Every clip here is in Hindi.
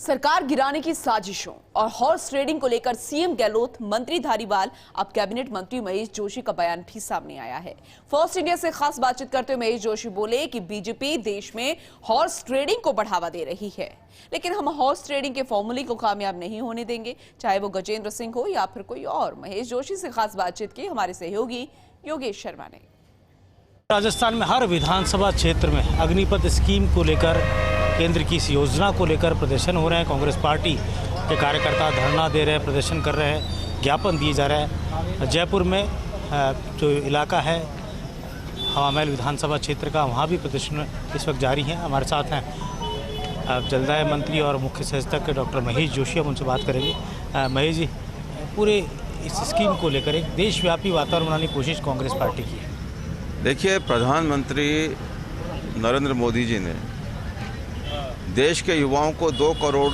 सरकार गिराने की साजिशों और हॉर्स ट्रेडिंग को लेकर सीएम गहलोत, मंत्री धारीवाल, अब कैबिनेट मंत्री महेश जोशी का बयान भी सामने आया है। फर्स्ट इंडिया से खास बातचीत करते हुए महेश जोशी बोले कि बीजेपी देश में हॉर्स ट्रेडिंग को बढ़ावा दे रही है, लेकिन हम हॉर्स ट्रेडिंग के फॉर्मूले को कामयाब नहीं होने देंगे, चाहे वो गजेंद्र सिंह हो या फिर कोई और। महेश जोशी से खास बातचीत की हमारे सहयोगी योगेश शर्मा ने। राजस्थान में हर विधानसभा क्षेत्र में अग्निपथ स्कीम को लेकर, केंद्र की इस योजना को लेकर प्रदर्शन हो रहे हैं। कांग्रेस पार्टी के कार्यकर्ता धरना दे रहे हैं, प्रदर्शन कर रहे हैं, ज्ञापन दिए जा रहे हैं। जयपुर में जो इलाका है हवा महल विधानसभा क्षेत्र का, वहाँ भी प्रदर्शन इस वक्त जारी है। हमारे साथ हैं जलदाय मंत्री और मुख्य सचेतक डॉक्टर महेश जोशी, हम उनसे बात करेंगे। महेश जी, पूरे इस स्कीम को लेकर एक देशव्यापी वातावरण बनाने की कोशिश कांग्रेस पार्टी की है। देखिए, प्रधानमंत्री नरेंद्र मोदी जी ने देश के युवाओं को 2 करोड़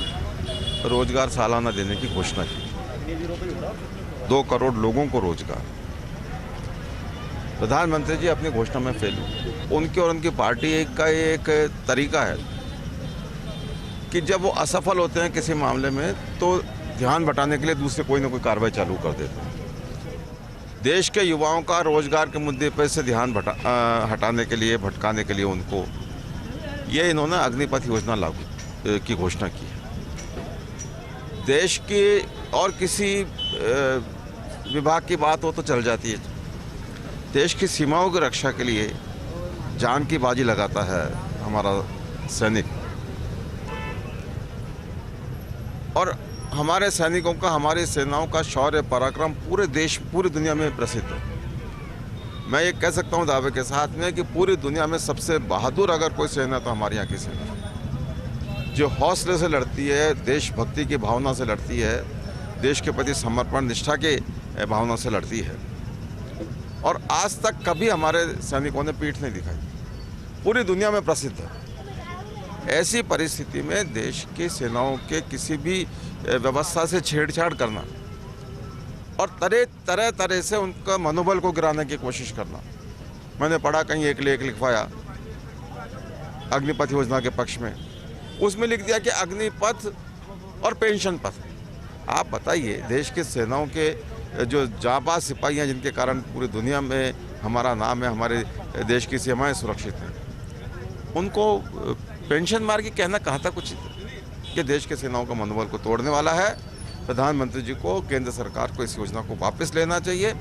रोजगार सालाना देने की घोषणा की। 2 करोड़ लोगों को रोजगार। प्रधानमंत्री जी अपनी घोषणा में फेल हुए। उनकी और उनकी पार्टी का एक तरीका है कि जब वो असफल होते हैं किसी मामले में तो ध्यान बटाने के लिए दूसरे कोई ना कोई कार्रवाई चालू कर देते हैं। देश के युवाओं का रोजगार के मुद्दे पर से ध्यान हटाने के लिए, भटकाने के लिए उनको ये इन्होंने अग्निपथ योजना लागू की घोषणा की है। देश की और किसी विभाग की बात हो तो चल जाती है, देश की सीमाओं की रक्षा के लिए जान की बाजी लगाता है हमारा सैनिक, और हमारे सैनिकों का, हमारी सेनाओं का शौर्य पराक्रम पूरे देश, पूरी दुनिया में प्रसिद्ध है। मैं ये कह सकता हूँ दावे के साथ में कि पूरी दुनिया में सबसे बहादुर अगर कोई सेना तो हमारे यहाँ की सेना, जो हौसले से लड़ती है, देशभक्ति की भावना से लड़ती है, देश के प्रति समर्पण निष्ठा के भावना से लड़ती है, और आज तक कभी हमारे सैनिकों ने पीठ नहीं दिखाई, पूरी दुनिया में प्रसिद्ध है। ऐसी परिस्थिति में देश की सेनाओं के किसी भी व्यवस्था से छेड़छाड़ करना और तरह तरह से उनका मनोबल को गिराने की कोशिश करना। मैंने पढ़ा कहीं एक लेख लिखवाया अग्निपथ योजना के पक्ष में, उसमें लिख दिया कि अग्निपथ और पेंशन पथ। आप बताइए, देश की सेनाओं के जो जांबाज सिपाही हैं, जिनके कारण पूरी दुनिया में हमारा नाम है, हमारे देश की सीमाएं सुरक्षित हैं, उनको पेंशन मार के कहना कहाँ तक उचित है? कि देश के सेनाओं का मनोबल को तोड़ने वाला है। प्रधानमंत्री जी को, केंद्र सरकार को इस योजना को वापस लेना चाहिए।